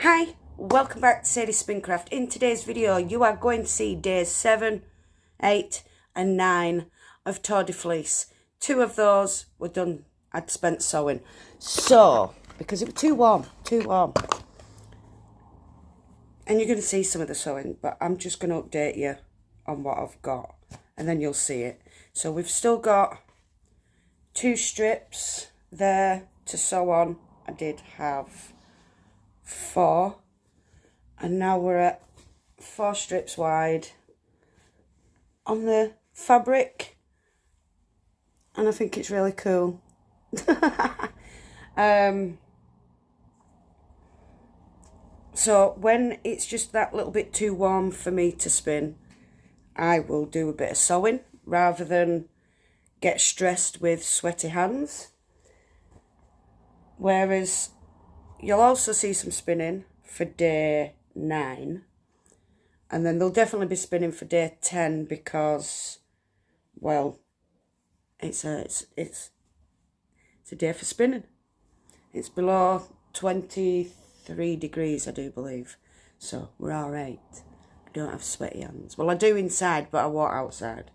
Hi, welcome back to Sadie's Spincraft. In today's video, you are going to see days 7, 8 and 9 of Tour de Fleece. 2 of those were done, I'd spent sewing. So, because it was too warm. And you're going to see some of the sewing, but I'm just going to update you on what I've got. And then you'll see it. So we've still got 2 strips there to sew on. I did have 4, and now we're at 4 strips wide on the fabric, and I think it's really cool. So when it's just that little bit too warm for me to spin, I will do a bit of sewing rather than get stressed with sweaty hands. Whereas you'll also see some spinning for day 9. And then they'll definitely be spinning for day 10 because, well, it's a day for spinning. It's below 23 degrees, I do believe. So we're all right. I don't have sweaty hands. Well, I do inside, but I walk outside.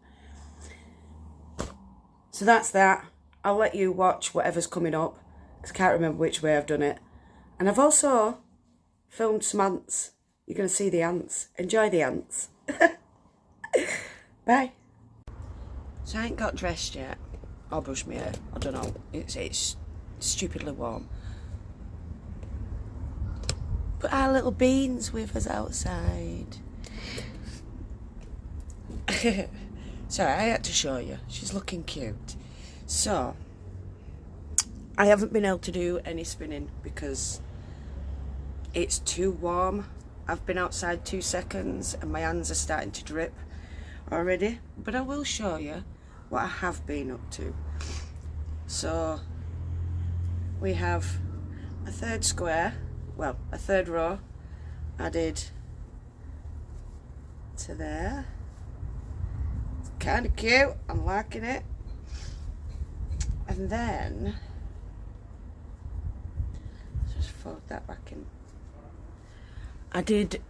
So that's that. I'll let you watch whatever's coming up, because I can't remember which way I've done it. And I've also filmed some ants. You're going to see the ants. Enjoy the ants. Bye. So I ain't got dressed yet. Or brushed my hair. I don't know. It's stupidly warm. But our little Beans with us outside. Sorry, I had to show you. She's looking cute. So, I haven't been able to do any spinning because it's too warm. I've been outside 2 seconds and my hands are starting to drip already. But I will show you what I have been up to. So we have a 3rd square, well, a 3rd row added to there. It's kind of cute, I'm liking it. And then just fold that back in. I did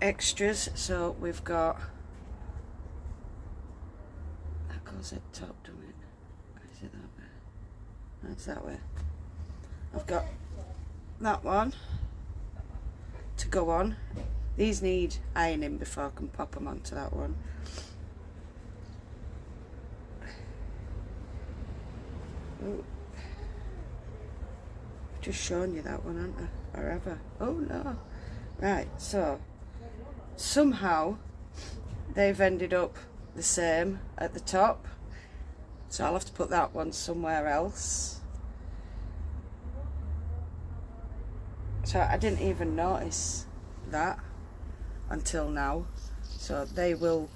extras, so we've got, that goes at the top, doesn't it? Or is it that way? That's that way. I've got that one to go on. These need ironing before I can pop them onto that one. Ooh. I've just shown you that one, haven't I? Or ever. Oh no. Right, so somehow they've ended up the same at the top, so I'll have to put that one somewhere else. So I didn't even notice that until now, so they will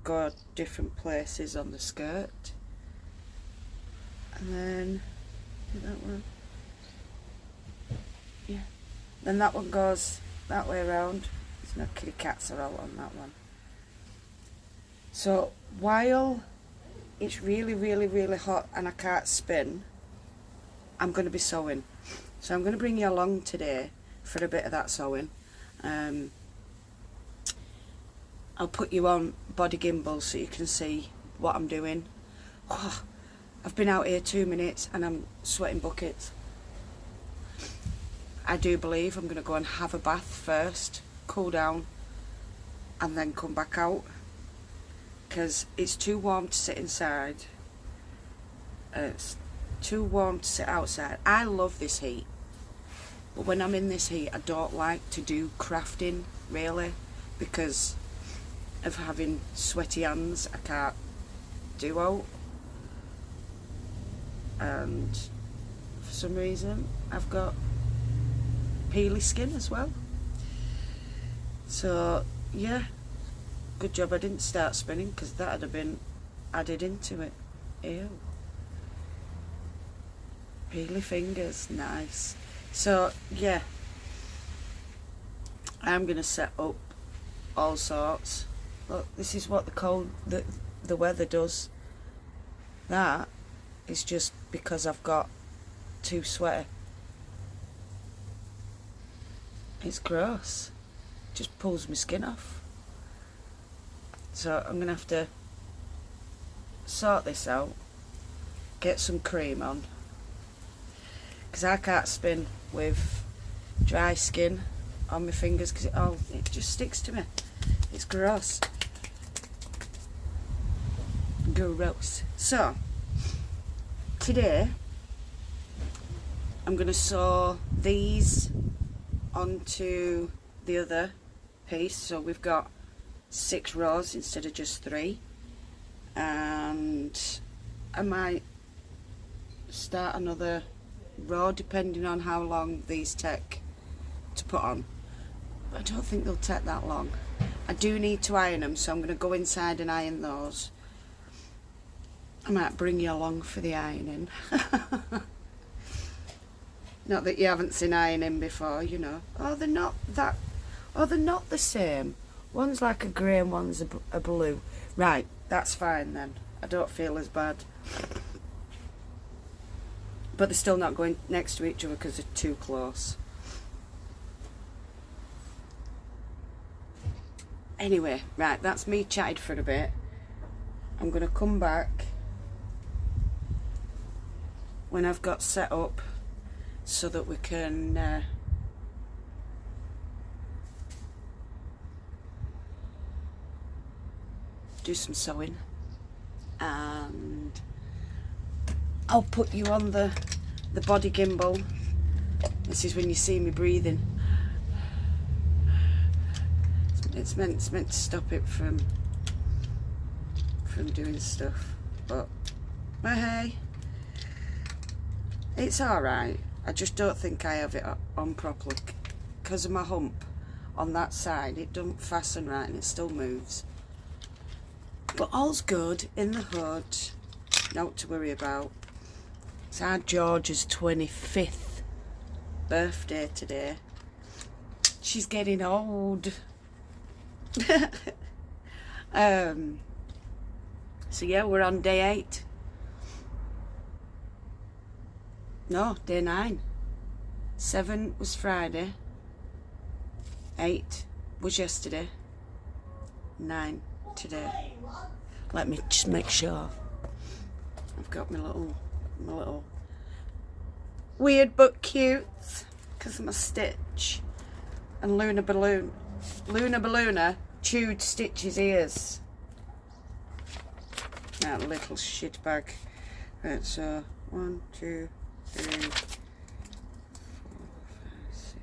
go different places on the skirt. And then that one, yeah, then that one goes that way around. There's no kitty cats are out on that one. So while it's really hot and I can't spin, I'm going to be sewing. So I'm going to bring you along today for a bit of that sewing. I'll put you on body gimbal so you can see what I'm doing. Oh, I've been out here 2 minutes and I'm sweating buckets. I do believe I'm going to go and have a bath first, cool down, and then come back out, because it's too warm to sit inside. It's too warm to sit outside. I love this heat, but when I'm in this heat I don't like to do crafting really, because of having sweaty hands. I can't do out, and for some reason I've got peely skin as well. So yeah, good job I didn't start spinning, because that would have been added into it. Ew. Peely fingers, nice. So yeah, I'm gonna set up all sorts. Look, this is what the weather does. That is just because I've got too sweaty. It's gross. Just pulls my skin off. So I'm going to have to sort this out. Get some cream on. Because I can't spin with dry skin on my fingers because it just sticks to me. It's gross. Gross. So, today I'm going to sew these onto the other piece. So we've got 6 rows instead of just 3. And I might start another row depending on how long these take to put on. But I don't think they'll take that long. I do need to iron them, so I'm going to go inside and iron those. I might bring you along for the ironing. Not that you haven't seen ironing before, you know. Oh, they're not the same. One's like a grey and one's a blue. Right, that's fine then. I don't feel as bad. But they're still not going next to each other because they're too close. Anyway, right, that's me chatted for a bit. I'm going to come back when I've got set up so that we can do some sewing, and I'll put you on the body gimbal. This is when you see me breathing. It's meant to stop it from doing stuff, but hey, it's alright. I just don't think I have it on properly because of my hump on that side. It don't fasten right and it still moves. But all's good in the hood. Not to worry about. It's our George's 25th birthday today. She's getting old. So yeah, we're on day 8. No, day 9. 7 was Friday. 8 was yesterday. 9 today. Let me just make sure. I've got my little weird but cute because of my stitch. And Luna Balloona chewed Stitch's ears. That little shit bag. Right, so 1, 2, 3, 4, 5, 6.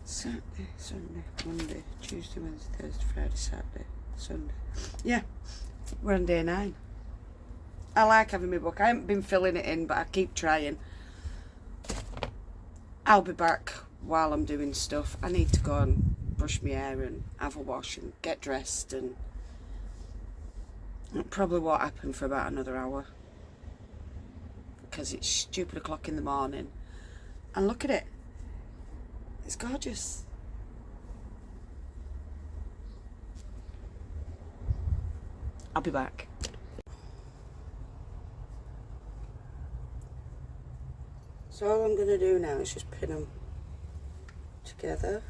Saturday, Sunday, Monday, Tuesday, Wednesday, Thursday, Friday, Saturday, Sunday. Yeah, we're on day 9. I like having my book. I haven't been filling it in, but I keep trying. I'll be back while I'm doing stuff. I need to go and brush my hair and have a wash and get dressed, and it probably won't happen for about another hour because it's stupid o'clock in the morning. And look at it. It's gorgeous. I'll be back. So all I'm going to do now is just pin them together.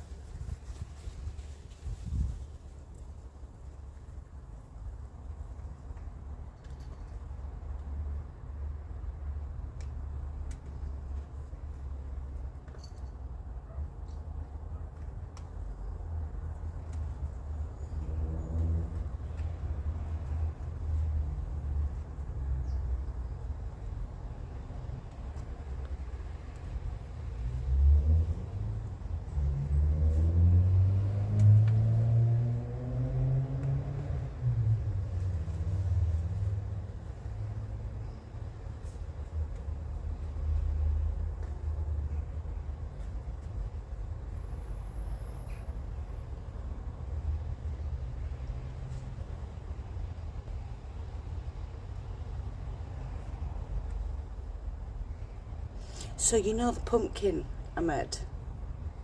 So you know the pumpkin I made,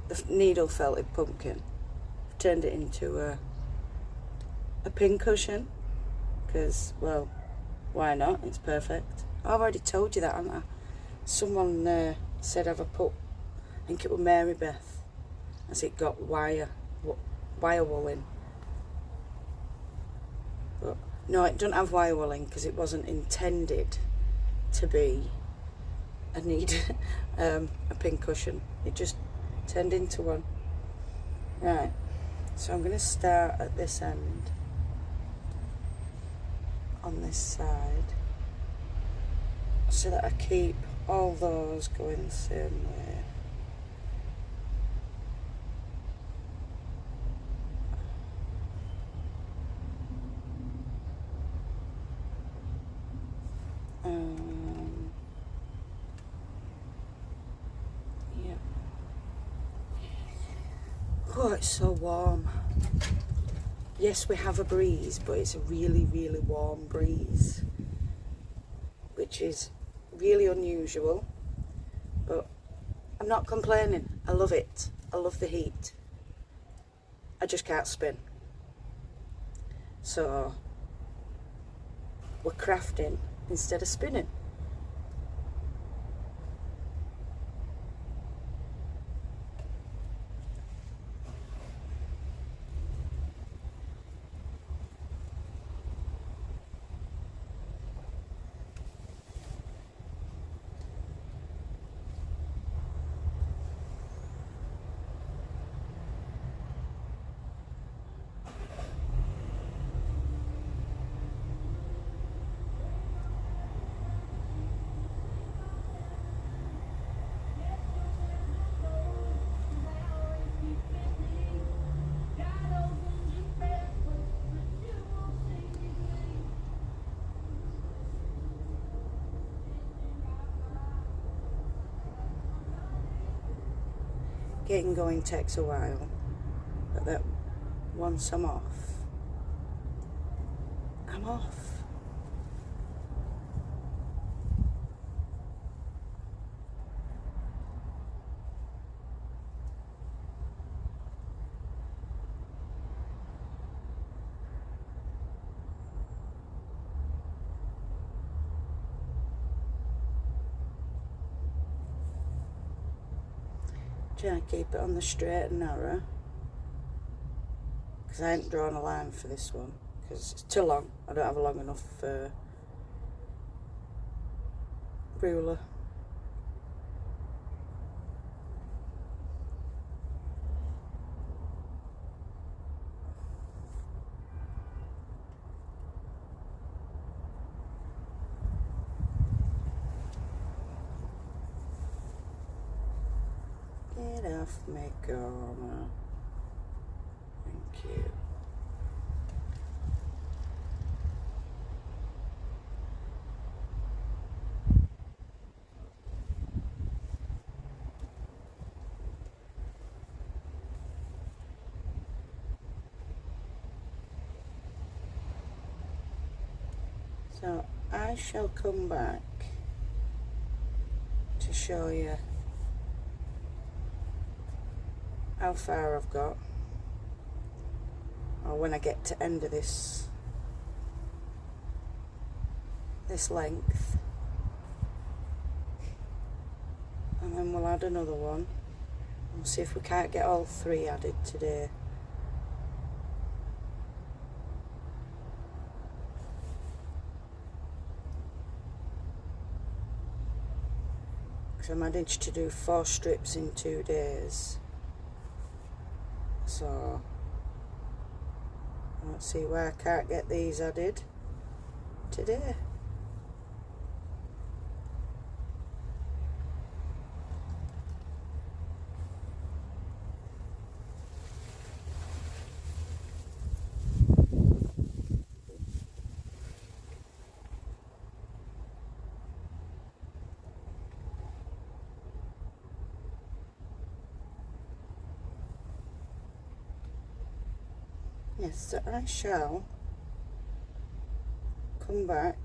the needle felted pumpkin, I've turned it into a pin cushion because, well, why not? It's perfect. I've already told you that, haven't I? Someone said have I put think it was Mary Beth, as it got wire wool in. But no, it doesn't have wire wool in because it wasn't intended to be a pin cushion. It just turned into one. Right, so I'm going to start at this end on this side so that I keep all those going the same way. Yeah. Oh, it's so warm. Yes, we have a breeze, but it's a really, really warm breeze, which is really unusual, but I'm not complaining. I love it. I love the heat. I just can't spin. So we're crafting instead of spinning. Getting going takes a while, but that once I'm off, I'm off. Trying to keep it on the straight and narrow, because I ain't drawn a line for this one because it's too long. I don't have a long enough ruler. Get off my camera. Thank you. So I shall come back to show you how far I've got, or when I get to end of this length, and then we'll add another one and see if we can't get all three added today. Because I managed to do 4 strips in 2 days. So let's see why I can't get these added today. Yes, so I shall come back.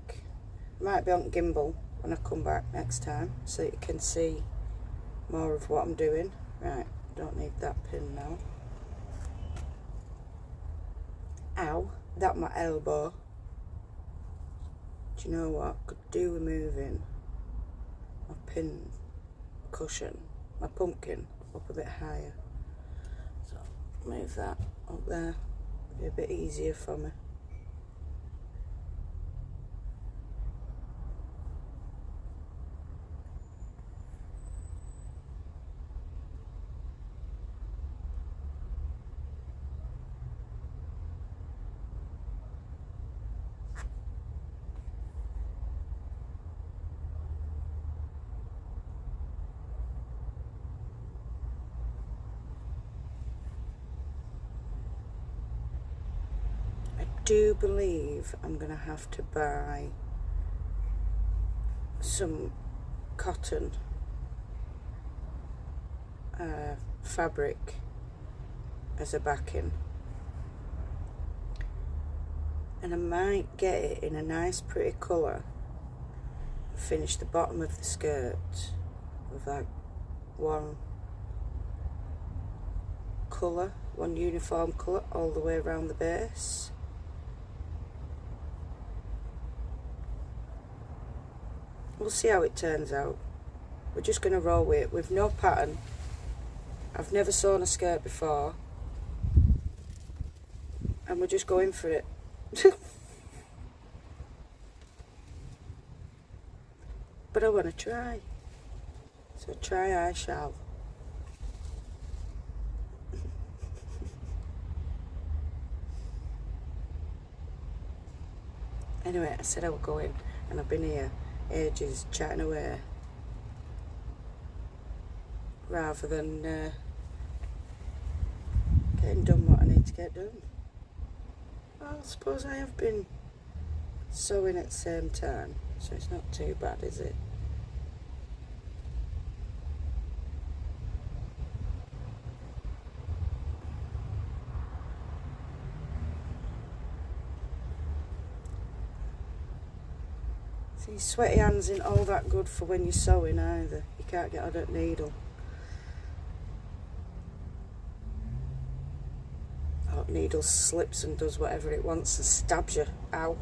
Might be on gimbal when I come back next time, so you can see more of what I'm doing. Right, don't need that pin now. Ow, that my elbow. Do you know what? Could do with moving my pin cushion, my pumpkin. up a bit higher. So move that up there, be a bit easier for me. I do believe I'm going to have to buy some cotton fabric as a backing, and I might get it in a nice pretty colour and finish the bottom of the skirt with like one colour, one uniform colour all the way around the base. We'll see how it turns out. We're just going to roll with it with no pattern. I've never sewn a skirt before, and we're just going for it. But I want to try, so try I shall. Anyway, I said I would go in, and I've been here ages chatting away rather than getting done what I need to get done. Well, I suppose I have been sewing at the same time, so it's not too bad, is it? See, sweaty hands ain't all that good for when you're sewing either. You can't get on that needle. Oh, needle slips and does whatever it wants and stabs you. Ow.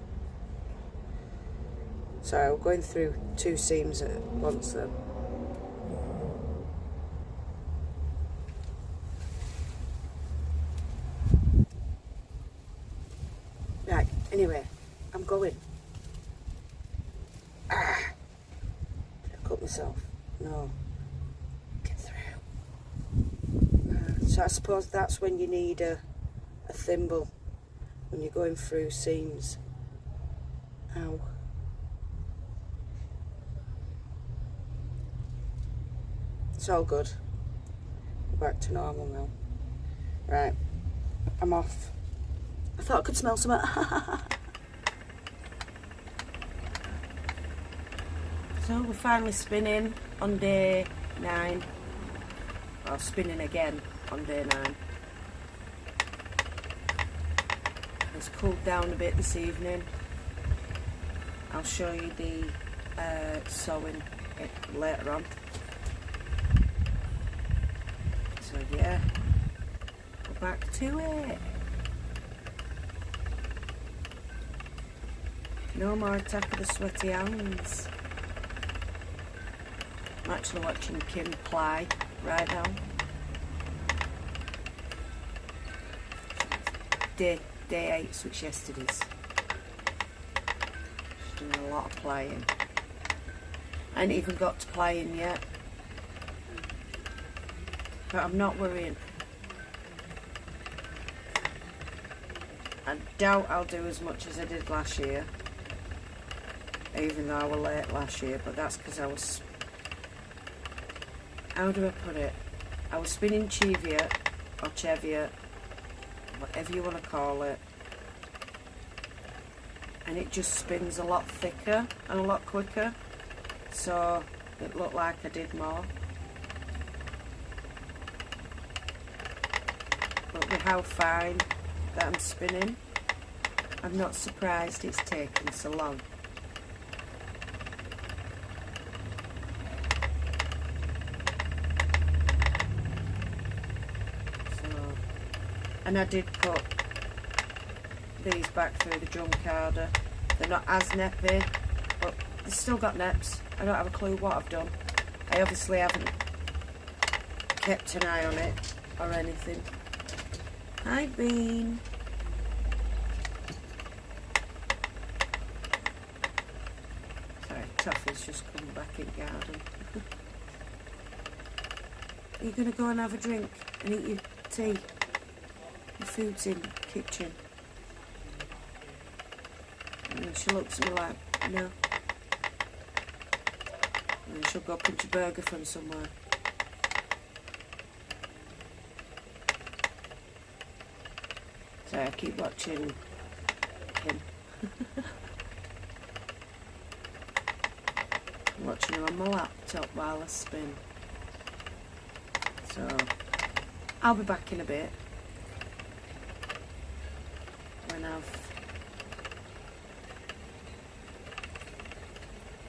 Sorry, we're going through two seams at once then. Right, anyway, I'm going. Did I cut myself? No. Get through. So I suppose that's when you need a thimble, when you're going through seams. Ow. It's all good. We're back to normal now. Right, I'm off. I thought I could smell something. So we're finally spinning on day 9. Well, spinning again on day 9. It's cooled down a bit this evening. I'll show you the sewing later on. So yeah, we're back to it. No more attack of the sweaty hands. I'm actually watching Kim ply right now. Day 8, so it's yesterday's. She's doing a lot of plying. I ain't even got to plying yet. But I'm not worrying. I doubt I'll do as much as I did last year. Even though I was late last year, but that's because I was... How do I put it? I was spinning Cheviot, or Cheviot, whatever you want to call it. And it just spins a lot thicker and a lot quicker. So it looked like I did more. But with how fine that I'm spinning, I'm not surprised it's taken so long. And I did put these back through the drum carder. They're not as neppy, but they've still got neps. I don't have a clue what I've done. I obviously haven't kept an eye on it or anything. Hi, Bean. Sorry, Toffee's just come back in garden. Are you going to go and have a drink and eat your tea? Your food's in the kitchen. And she looks at me like, no. And she'll go punch a burger from somewhere. So I keep watching him. I'm watching him on my laptop while I spin. So I'll be back in a bit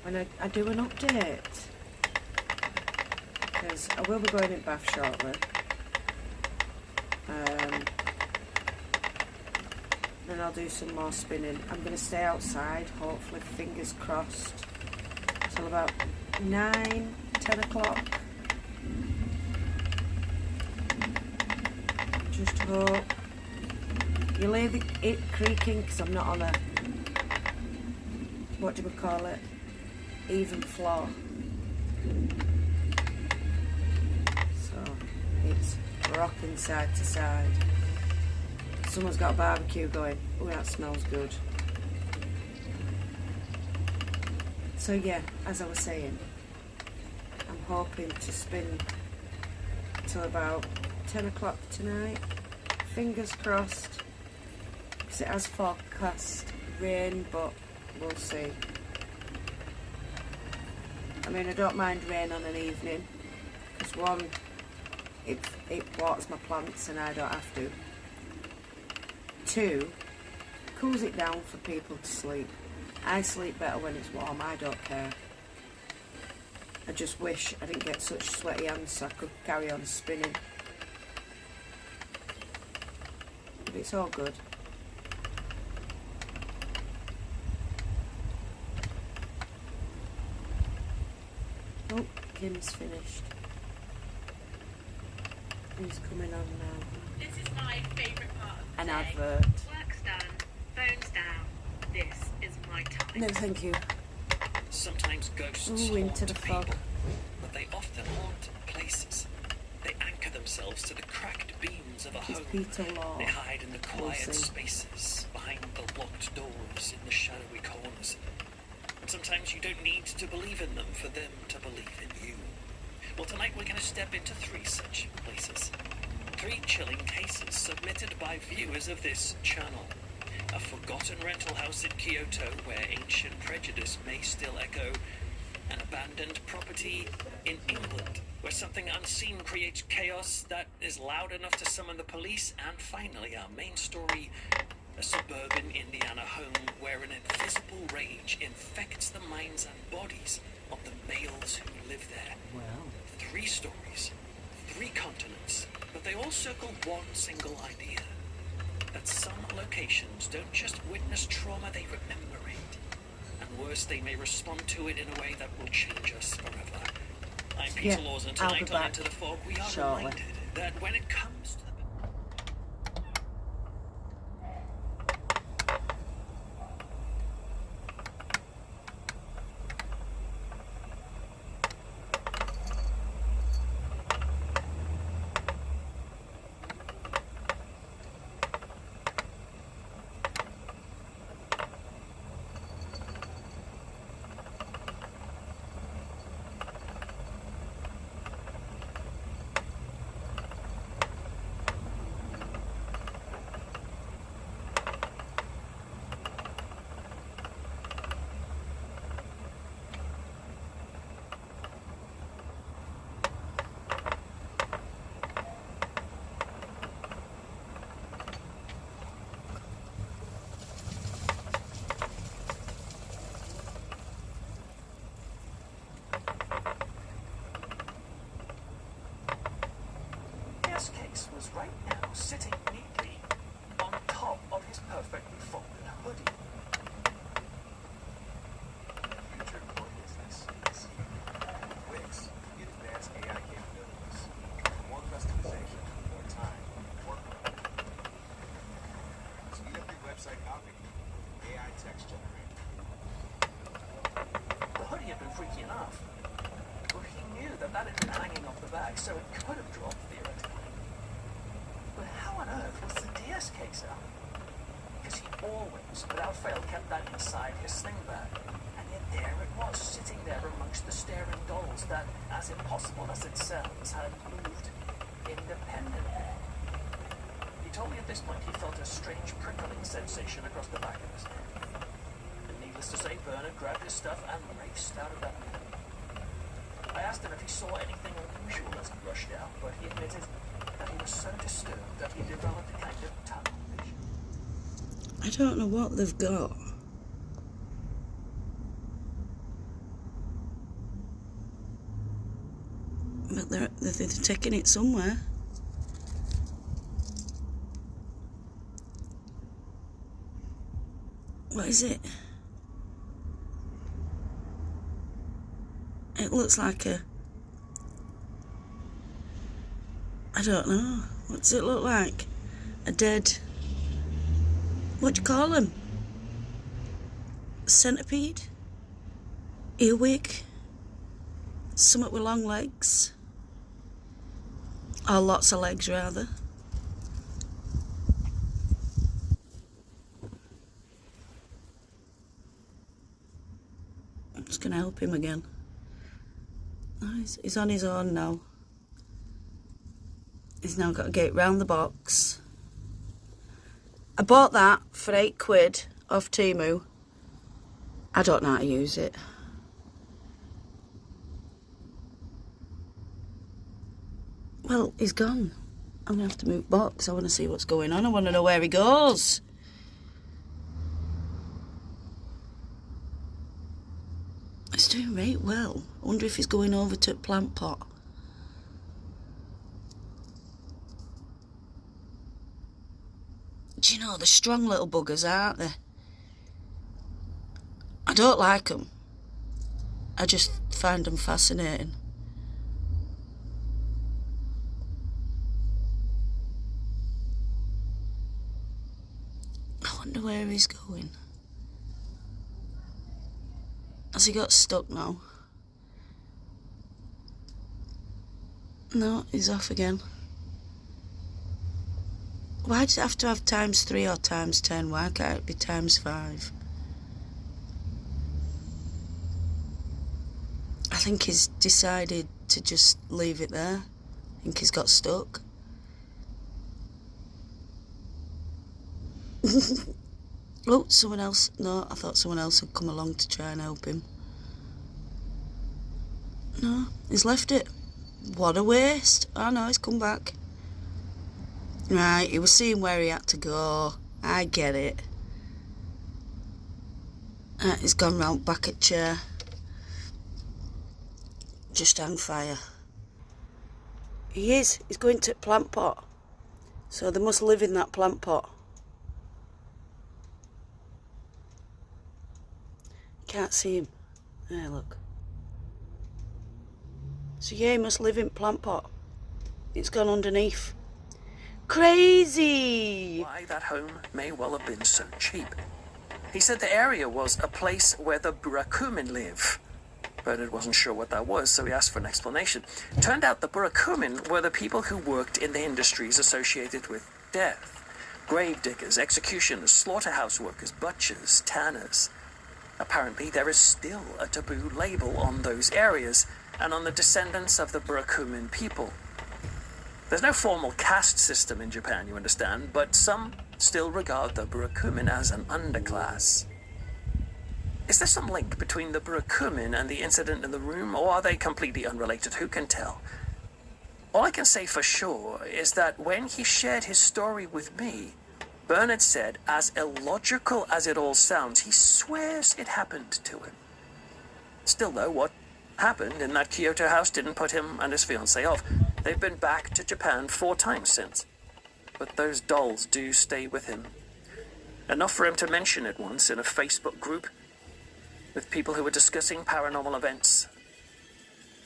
when I do an update, because I will be going in bath shortly. Then I'll do some more spinning. I'm going to stay outside, hopefully, fingers crossed, till about 9, 10 o'clock. Just hope. You'll hear it creaking because I'm not on a, what do we call it, even floor. So it's rocking side to side. Someone's got a barbecue going. Oh, that smells good. So yeah, as I was saying, I'm hoping to spin till about 10 o'clock tonight. Fingers crossed, because it has forecast rain, but we'll see. I mean, I don't mind rain on an evening, because one, it waters my plants and I don't have to. 2, cools it down for people to sleep. I sleep better when it's warm, I don't care. I just wish I didn't get such sweaty hands so I could carry on spinning. But it's all good. Oh, Kim's finished. Who's coming on now? This is my favourite part of the An day. advert. Work's done, phone's down. This is my time. No, thank you. Sometimes ghosts Ooh, into haunt the people, fog. but they often haunt places. They anchor themselves to the cracked beams of a It's home. Peter Law. They hide in the quiet Lucy. spaces, behind the locked doors, in the shadowy corners. And sometimes you don't need to believe in them for them to believe in you. Well, tonight we're going to step into 3 such places. 3 chilling cases submitted by viewers of this channel. A forgotten rental house in Kyoto where ancient prejudice may still echo. An abandoned property in England where something unseen creates chaos that is loud enough to summon the police. And finally, our main story, a suburban Indiana home where an invisible rage infects the minds and bodies of the males who live there. Well, 3 stories, 3 continents, but they all circle one single idea. That some locations don't just witness trauma, they remember it. And worse, they may respond to it in a way that will change us forever. I'm Peter Yeah, Lawson. I'll be Tonight on back Into the Fog, we are shortly. reminded that when it comes to the... This case was right now sitting neatly on top of his perfectly folded hoodie. Future core business. Wix, get advanced AI capabilities. that had been hanging off the bag, so it could have dropped theoretically. But how on earth was the DS case out? Because he always, without fail, kept that inside his sling bag. And yet there it was, sitting there amongst the staring dolls that, as impossible as it sounds, had moved independently. He told me at this point he felt a strange prickling sensation across the back of his head. And needless to say, Bernard grabbed his stuff and raced out of that room. I asked him if he saw anything unusual as he rushed out, but he admitted that he was so disturbed that he developed a kind of tunnel vision. I don't know what they've got. But they're taking it somewhere. What is it? It looks like a... I don't know. What does it look like? A dead... What do you call them? Centipede? Earwig? Something with long legs? Or lots of legs, rather. I'm just going to help him again. He's on his own now. He's now got to get round the box. I bought that for £8 off Temu. I don't know how to use it. Well, he's gone. I'm going to have to move box. I want to see what's going on. I want to know where he goes. He's doing right well. I wonder if he's going over to plant pot. Do you know, they're strong little buggers, aren't they? I don't like them. I just find them fascinating. I wonder where he's going. Has he got stuck now? No, he's off again. Why does it have to have ×3 or ×10? Why can't it be ×5? I think he's decided to just leave it there. I think he's got stuck. Oh, someone else. No, I thought someone else had come along to try and help him. No, he's left it. What a waste. Oh no, he's come back. Right, he was seeing where he had to go. I get it. He's gone round back at chair. Just hang fire. He is. He's going to plant pot. So they must live in that plant pot. Can't see him. There, look. So yeah, he must live in plant pot. It's gone underneath. Crazy! Why that home may well have been so cheap. He said the area was a place where the Burakumin live. Bernard wasn't sure what that was, so he asked for an explanation. Turned out the Burakumin were the people who worked in the industries associated with death. Grave diggers, executioners, slaughterhouse workers, butchers, tanners. Apparently there is still a taboo label on those areas and on the descendants of the Burakumin people. There's no formal caste system in Japan, you understand, but some still regard the Burakumin as an underclass. Is there some link between the Burakumin and the incident in the room, or are they completely unrelated? Who can tell? All I can say for sure is that when he shared his story with me, Bernard said, as illogical as it all sounds, he swears it happened to him. Still though, what happened in that Kyoto house didn't put him and his fiancée off. They've been back to Japan 4 times since. But those dolls do stay with him. Enough for him to mention it once in a Facebook group with people who were discussing paranormal events.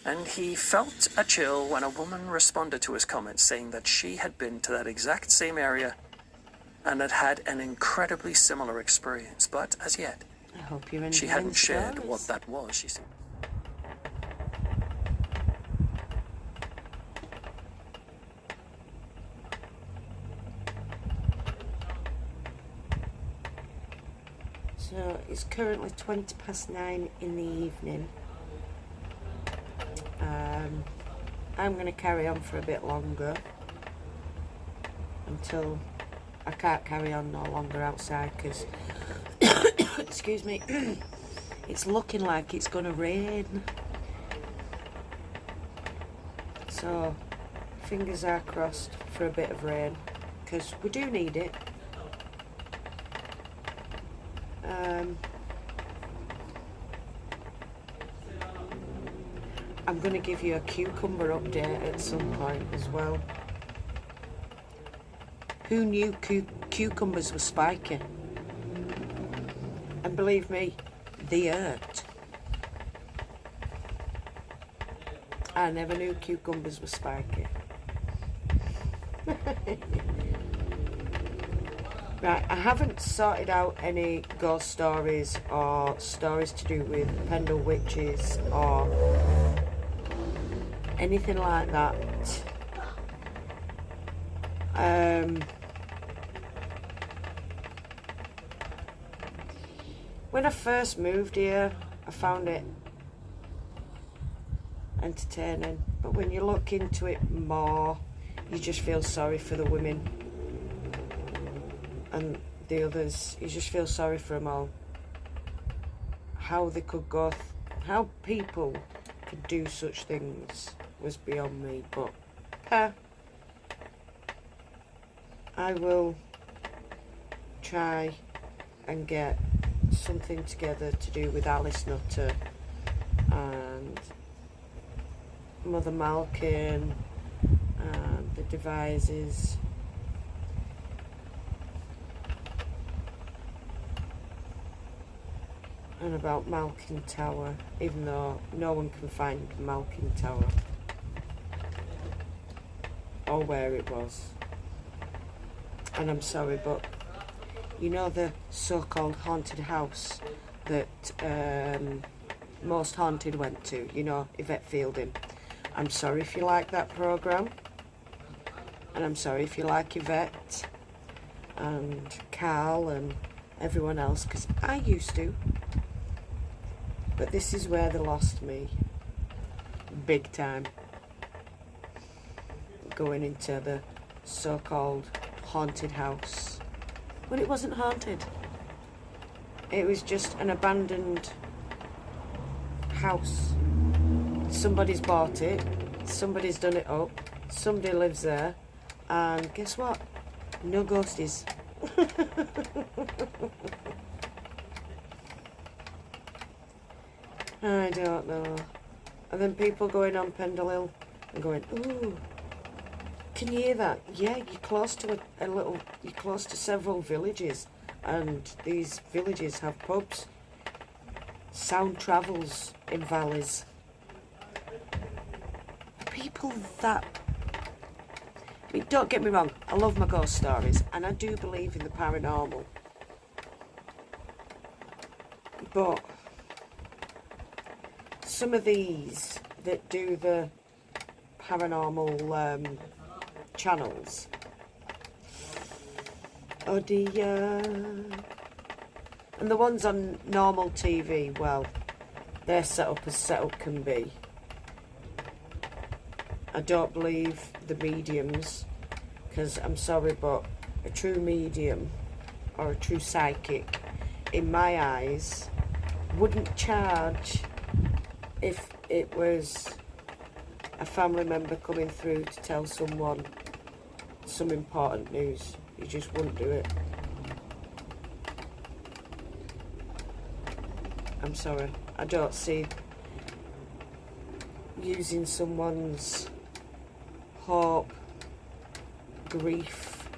And he felt a chill when a woman responded to his comments saying that she had been to that exact same area and had had an incredibly similar experience. But as yet, I hope you're she hadn't shared what that was, she said. So it's currently 9:20 in the evening. I'm going to carry on for a bit longer until I can't carry on no longer outside because, excuse me, it's looking like it's going to rain. So fingers are crossed for a bit of rain because we do need it. I'm going to give you a cucumber update at some point as well. Who knew cucumbers were spiky? And believe me, they hurt. I never knew cucumbers were spiky. Right, I haven't sorted out any ghost stories or stories to do with Pendle witches or anything like that. When I first moved here, I found it entertaining, but when you look into it more, you just feel sorry for the women and the others. You just feel sorry for them all. How they could go, how people could do such things was beyond me, but I will try and get something together to do with Alice Nutter and Mother Malkin and the Devises. And about Malkin Tower, even though no one can find Malkin Tower or where it was. And I'm sorry, but you know the so-called haunted house that Most Haunted went to, you know, Yvette Fielding. I'm sorry if you like that programme, and I'm sorry if you like Yvette and Carl and everyone else, because I used to. But this is where they lost me, big time, going into the so-called haunted house, when it wasn't haunted. It was just an abandoned house. Somebody's bought it, somebody's done it up, somebody lives there, and guess what? No ghosties. I don't know. And then people going on Pendle Hill and going, ooh, can you hear that? Yeah, you're close to you're close to several villages, and these villages have pubs. Sound travels in valleys. People that, I mean, don't get me wrong, I love my ghost stories, and I do believe in the paranormal. But some of these that do the paranormal channels, oh dear. And the ones on normal TV, well, they're set up as set up can be. I don't believe the mediums, because I'm sorry, but a true medium or a true psychic, in my eyes, wouldn't charge if it was a family member coming through to tell someone some important news. You just wouldn't do it. I'm sorry, I don't see using someone's hope, grief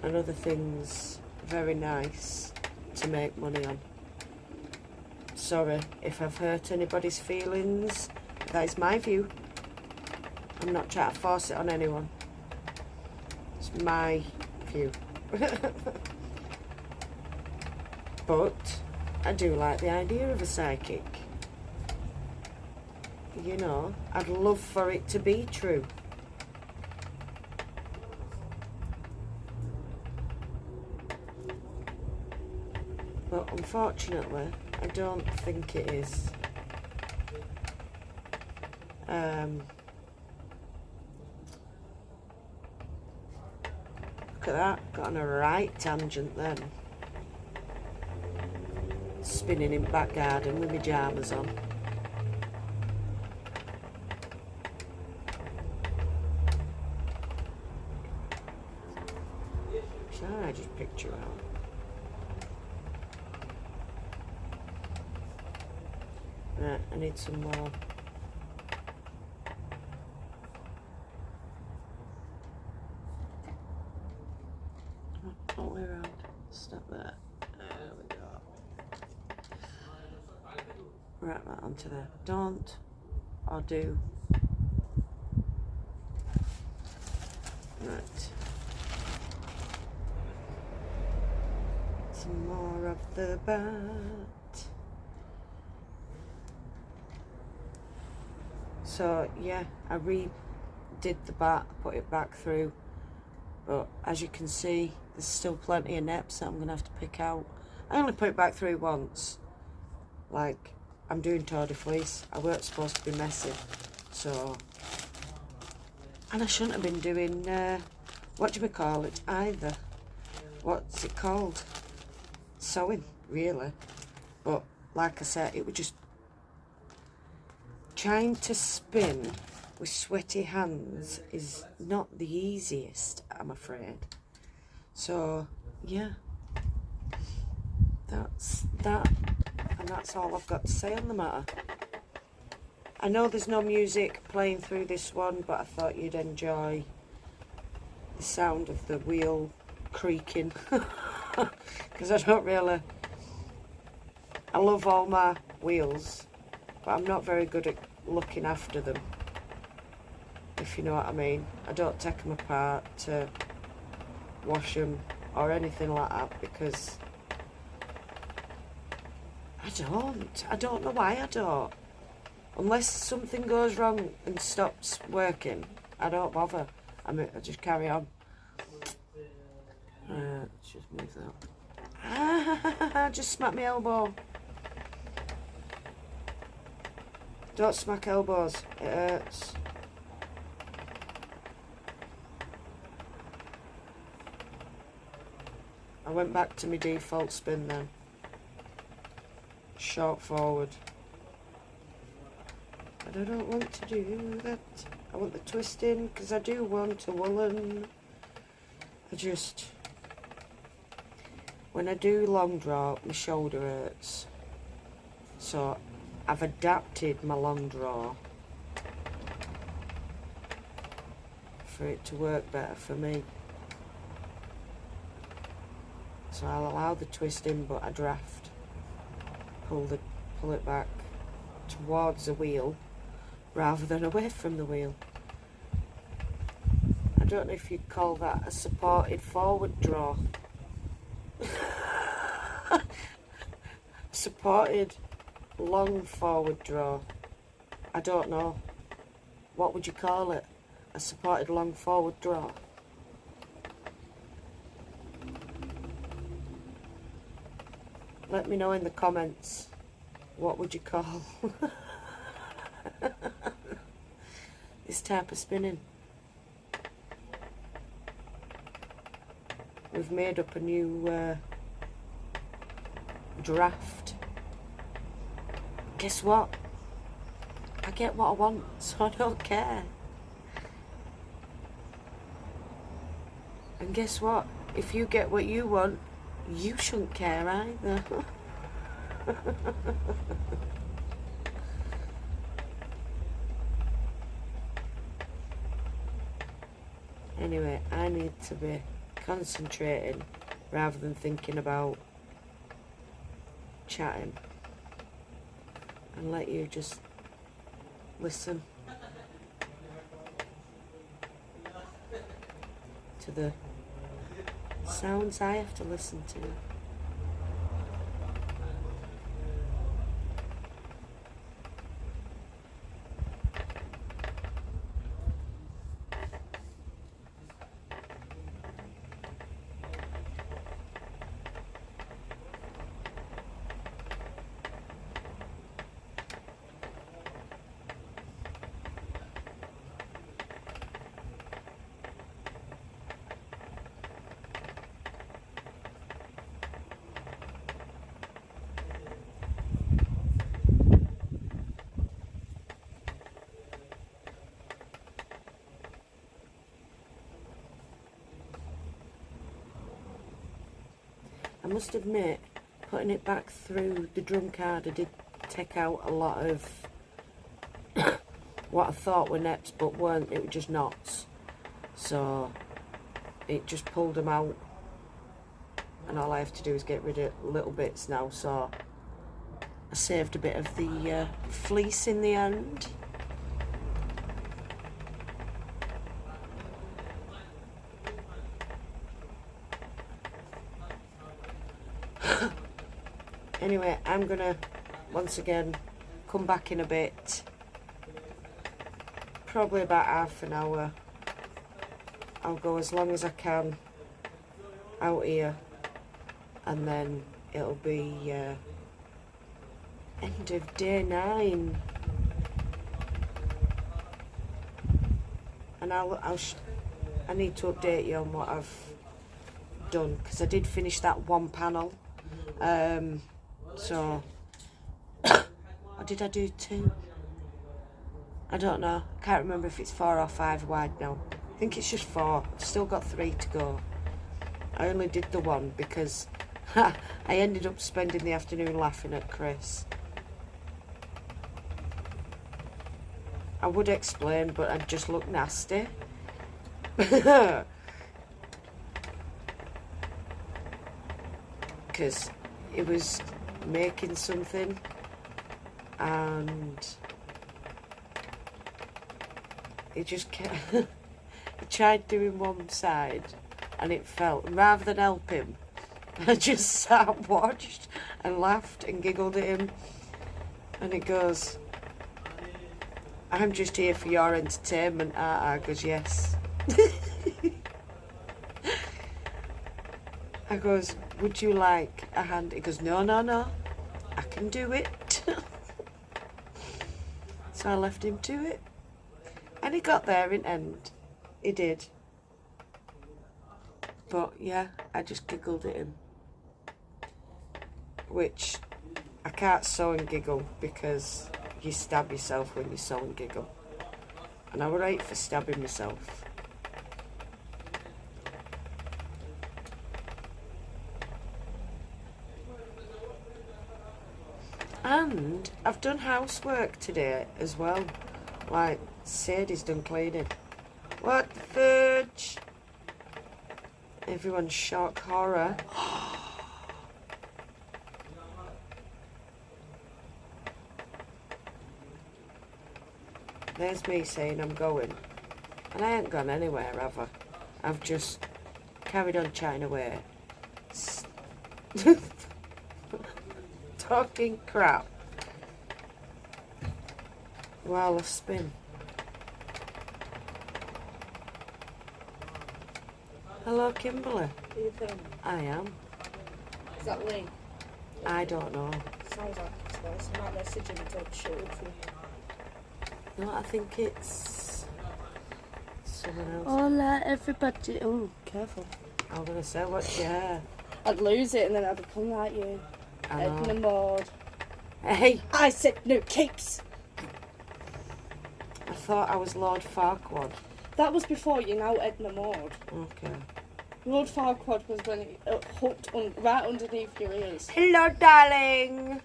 and other things very nice to make money on. Sorry if I've hurt anybody's feelings, that is my view. I'm not trying to force it on anyone. It's my view. But I do like the idea of a psychic. You know, I'd love for it to be true. But unfortunately, I don't think it is. Look at that, got on a right tangent then. Spinning in back garden with my pyjamas on. Shall I just picture out? Right, I need some more. All the way around. Stop there. There we go. Right, that onto there. Don't or do. Right. Some more of the bat. So yeah, I redid the bat, put it back through, but as you can see, there's still plenty of neps that I'm gonna have to pick out. I only put it back through once. Like, I'm doing Tour de Fleece. I weren't supposed to be messy, so. And I shouldn't have been doing, what do we call it either? What's it called? Sewing, really. But, like I said, it was just trying to spin with sweaty hands is not the easiest, I'm afraid. So, yeah. That's that. And that's all I've got to say on the matter. I know there's no music playing through this one, but I thought you'd enjoy the sound of the wheel creaking. Because I don't really... I love all my wheels, but I'm not very good at looking after them, if you know what I mean. I don't take them apart to wash them or anything like that, because I don't know why I don't. Unless something goes wrong and stops working, I don't bother. I just carry on. Let's just move that. I just smacked my elbow. Don't smack elbows, it hurts. I went back to my default spin then. Short forward. But I don't want to do that. I want the twist in because I do want a woolen. When I do long draw, my shoulder hurts. So I've adapted my long draw for it to work better for me. So I'll allow the twist in, but I draft. Pull it back towards the wheel rather than away from the wheel. I don't know if you'd call that a supported forward draw. Supported long forward draw. I don't know. What would you call it? A supported long forward draw? Let me know in the comments. What would you call this type of spinning? We've made up a new draft. Guess what? I get what I want, so I don't care. And guess what? If you get what you want, you shouldn't care either. Anyway, I need to be concentrating rather than thinking about chatting, and let you just listen to the sounds I have to listen to. must admit, putting it back through the drum card, I did take out a lot of what I thought were neps, but weren't. It was just knots. So it just pulled them out, and all I have to do is get rid of little bits now. So I saved a bit of the fleece in the end. Anyway, I'm gonna once again come back in a bit, probably about half an hour. I'll go as long as I can out here, and then it'll be end of day 9, and I need to update you on what I've done, because I did finish that one panel. So, or did I do 2? I don't know. Can't remember if it's 4 or 5 wide now. I think it's just 4. I've still got 3 to go. I only did the 1 because I ended up spending the afternoon laughing at Chris. I would explain, but I'd just look nasty. Because it was making something, and it just kept I tried doing one side and it felt, rather than help him, I just sat, watched and laughed and giggled at him, and it goes, I'm just here for your entertainment, aren't I? I goes, yes. I goes, would you like a hand? He goes, no, no, no, I can do it. So I left him to it. And he got there in end. He did. But yeah, I just giggled at him. Which, I can't sew and giggle because you stab yourself when you sew and giggle. And I would hate for stabbing myself. And I've done housework today as well. Like, Sadie's done cleaning. What the fudge? Everyone's shock horror. There's me saying I'm going. And I ain't gone anywhere, have I? I've just carried on chatting away. Talking crap while I spin. Hello, Kimberly. Are you filming? I am. Is that Lee? I don't know. Sounds like it's voice. I might message him and tell him to shut up for me. No, I think it's someone else. Hola, everybody. Oh, careful. I'm gonna say, what's your hair? I'd lose it and then I'd become like you. I know. Edna Maud. Hey, I said no capes. I thought I was Lord Farquaad. That was before you, now Edna Maud. Okay. Lord Farquaad was when it hooked right underneath your ears. Hello, darling.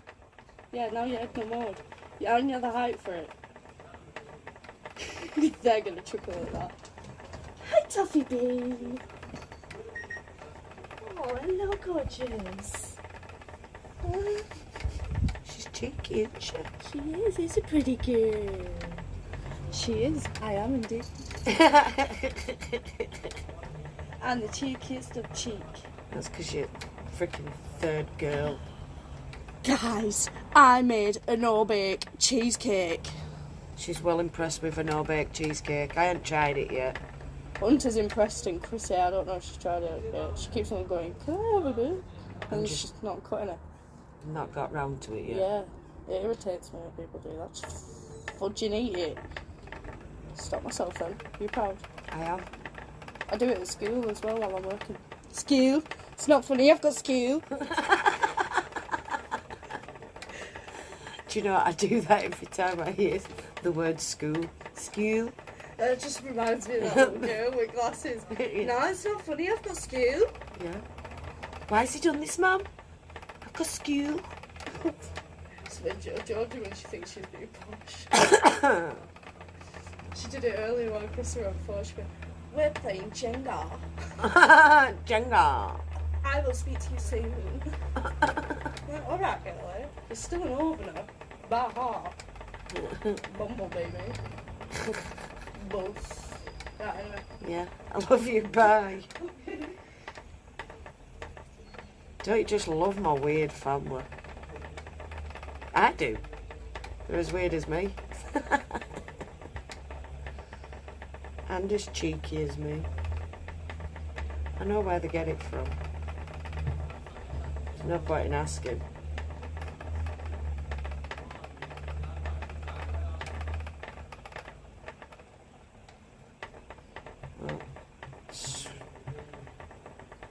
Yeah, now you're Edna Maud. You're on the other height for it. They're gonna chuckle at that. Hi, Toffee Bee. Oh, hello, gorgeous. She's cheeky, isn't she? She is. It's a pretty girl. She is. I am indeed. And the cheekiest of cheek. That's because you're freaking third girl. Guys, I made a no-bake cheesecake. She's well impressed with a no-bake cheesecake. I haven't tried it yet. Hunter's impressed and Chrissy, I don't know if she's tried it yet. She keeps on going, can I have a bit? And she's not cutting it. Not got round to it yet. Yeah, it irritates me when people do that. Just fudge and eat it. Stop myself then. You proud? I am. I do it at school as well while I'm working. School? It's not funny, I've got school. Do you know what? I do that every time I hear the word school. School. That just reminds me of that little girl with glasses. Yeah. No, it's not funny, I've got school. Yeah. Why has he done this, Mum? I've got school. It's a bit Georgie when she thinks she's being posh. She did it earlier when I kissed her on before. She went, "We're playing Jenga. Jenga. I will speak to you soon." Like, alright, girlie. It's still an opener. By heart. Bumblebee, mate. Buzz. Right, anyway. Yeah, I love you, bye. Don't you just love my weird family? I do. They're as weird as me. And as cheeky as me. I know where they get it from. There's no point in asking. Well,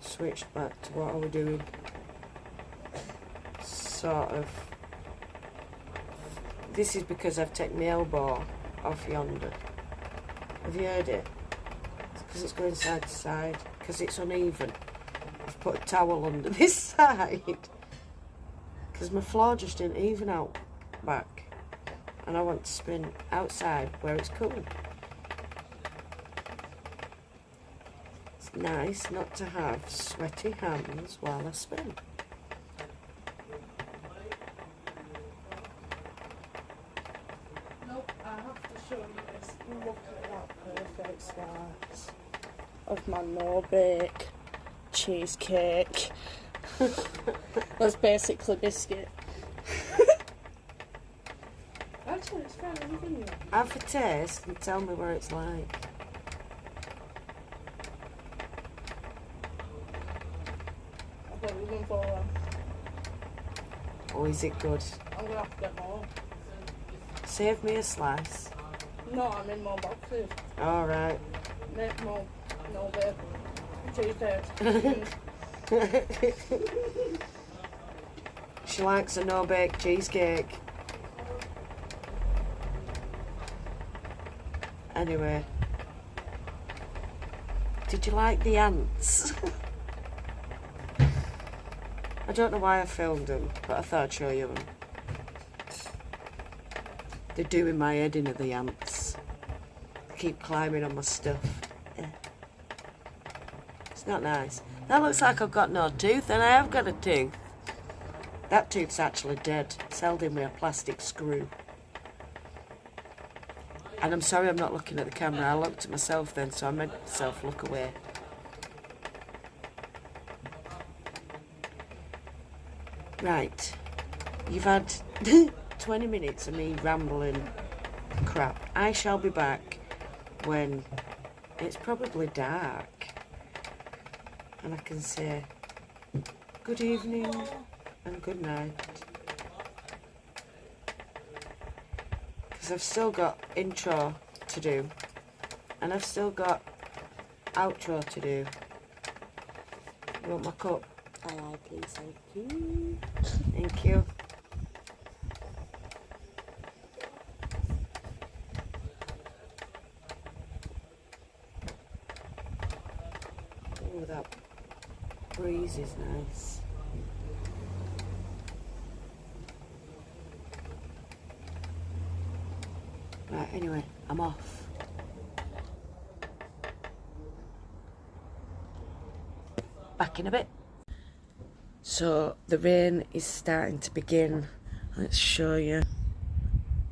switched back to what are we doing? Sort of. This is because I've taken my elbow off yonder. Have you heard it? It's because it's going side to side. Because it's uneven. I've put a towel under this side. Because my floor just didn't even out back. And I want to spin outside where it's cool. It's nice not to have sweaty hands while I spin. Nope, I have to show you this. Look at that perfect slice of my no-bake cheesecake. That's basically biscuit. Actually, it's fair enough. Have a taste and tell me what it's like. I thought we were going for one. Oh, is it good? I'm gonna have to get more. Save me a slice. No, I mean more boxes. Alright. Make more no-bake cheesecake. She likes a no-bake cheesecake. Anyway. Did you like the ants? I don't know why I filmed them, but I thought I'd show you them. They're doing my head in, the ants. They keep climbing on my stuff. Yeah. It's not nice. That looks like I've got no tooth, and I have got a tooth. That tooth's actually dead. It's held in with a plastic screw. And I'm sorry I'm not looking at the camera. I looked at myself then, so I made myself look away. Right. You've had 20 minutes of me rambling crap. I shall be back when it's probably dark. And I can say good evening and good night. Because I've still got intro to do. And I've still got outro to do. You want my cup? Aye, please, thank you. Thank you. Oh, that breeze is nice. Right, anyway, I'm off. Back in a bit. So the rain is starting to begin. Let's show you.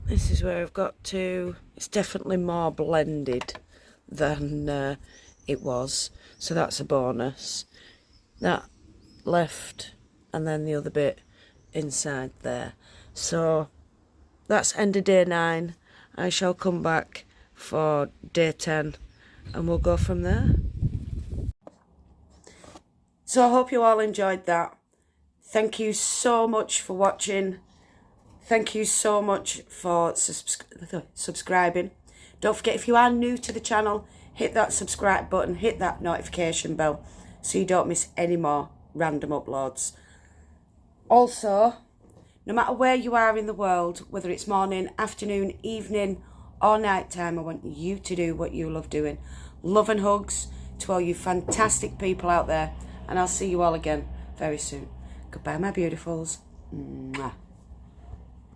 This is where I've got to. It's definitely more blended than it was. So that's a bonus. That left and then the other bit inside there. So that's end of day 9. I shall come back for day 10 and we'll go from there. So I hope you all enjoyed that. Thank you so much for watching. Thank you so much for subscribing. Don't forget, if you are new to the channel, hit that subscribe button, hit that notification bell so you don't miss any more random uploads. Also, no matter where you are in the world, whether it's morning, afternoon, evening or night time, I want you to do what you love doing. Love and hugs to all you fantastic people out there, and I'll see you all again very soon. Goodbye, my beautifuls. Mwah.